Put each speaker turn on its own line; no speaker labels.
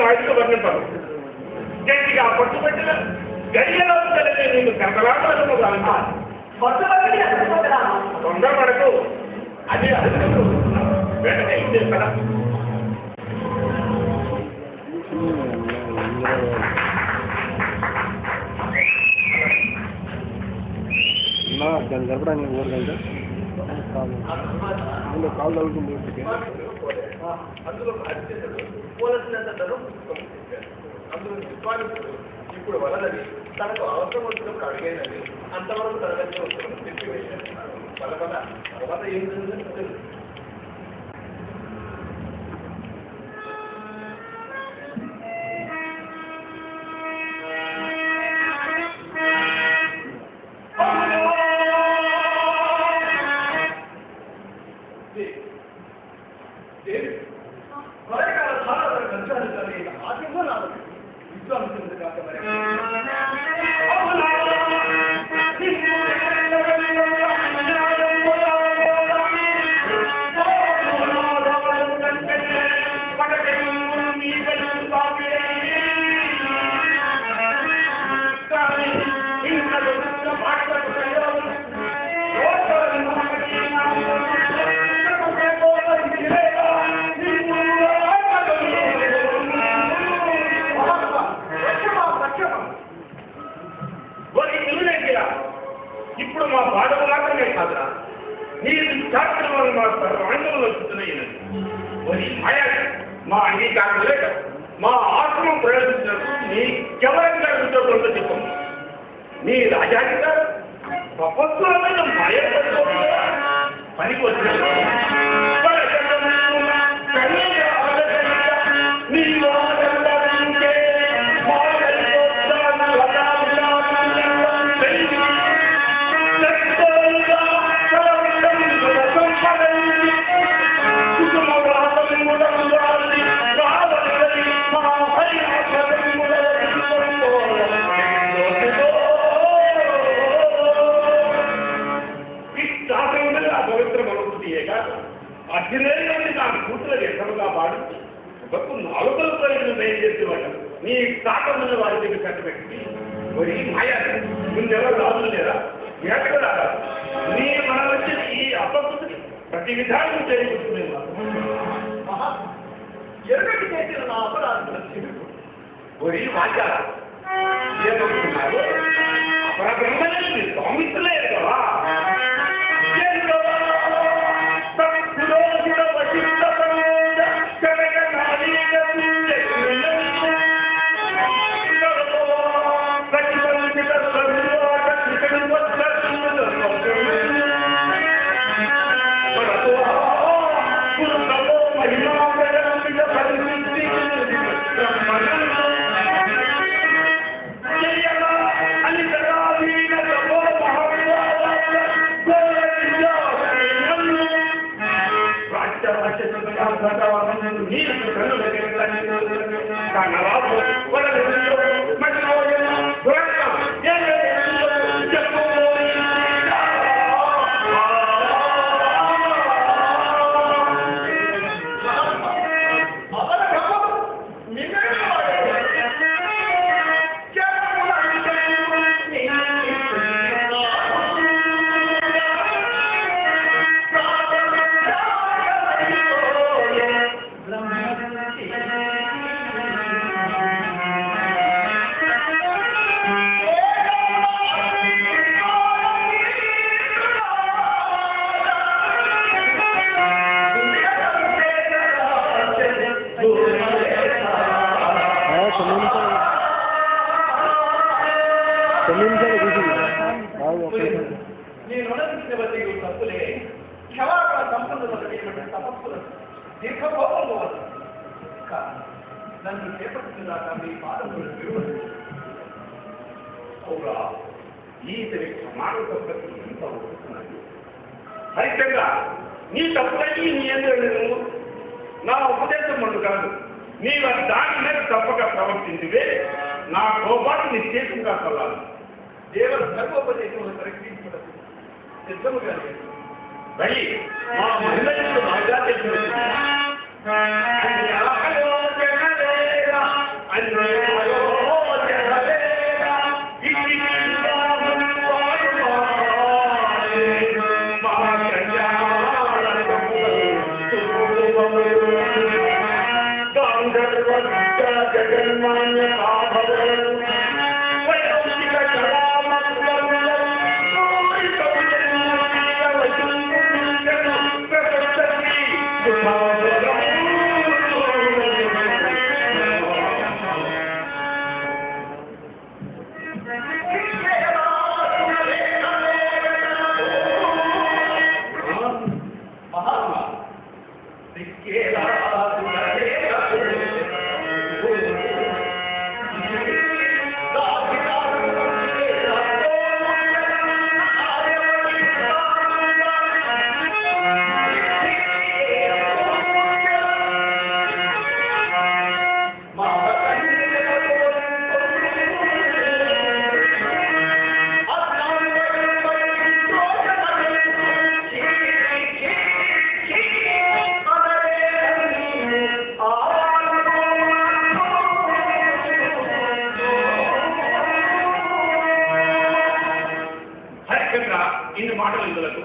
వాడితో వర్ణింపాలి గట్టిగా పట్టుబట్టిన గడియలో కలిగే నీకు కనకలాటలను తొందరపడకు అది అడుగుతూ వెంటనే ఇదే కదా
గడపడానికి 3 గంటలు కాలు తగ్గుతుంది
అందులో పోలసినంతను అందులో విశ్వామిత్రుడు ఇప్పుడు వలదని తనకు అవసరం వచ్చినప్పుడు అడిగేనని అంతవరకు తన దగ్గర వస్తున్న చెప్పి వేశాడు వల్ల తర్వాత ఏం జరుగుతుంది ఇప్పుడు మా బాధలు మాత్రమే కాదురా నీకు శాస్త్రం మా సర్వాంగంలో వచ్చినాయినది మాయా మా అంగీకారం లేక మా ఆత్మ ప్రయోజించినప్పుడు నీకెవరంగా ఉంటుందో చెప్పండి నీ రాజాధికారం తపస్సులమైన మాయ పనికి వచ్చిన అఖిలేని నా కూతురు ఎక్కడుగా వాడు గొప్ప 4 ప్రయోజనం ఏం చేసేవాడు నీ సాకమున్న వారి దగ్గర కట్టబెట్టి మరి మాయా ముందెవరు రాజులు లేరా ఎక్కడ నీ మన వచ్చి ఈ అపకృతిని ప్రతి విధానం చేరుకుంటున్నాయి ఎక్కడికి చేసిన నా అపరాధం ఒరి వాద్యాల ఏమవుతున్నారు అపరాధం స్వామిత్రులే కదా నన్ను చేపట్టుకున్నాక మీ పాదములు అవురా ఈతని క్షమాణ తప్పని ఎంత ఒప్పుతున్నాను ఫలితంగా నీ తప్పులకి నీ ఎందుకు నా ఉపదేశం ముందు కాదు నీవు దాని మీద తప్పక ప్రవర్తించివే నా కోపాన్ని నిశ్చేతంగా కొల్లాలి దేవత సర్వోపదేశములు పరీక్షించడం సిద్ధముగా లేదు వెళ్ళి మా మహిళలు బాగా తెలిసి ఇన్ని మాటలు ఇందులకు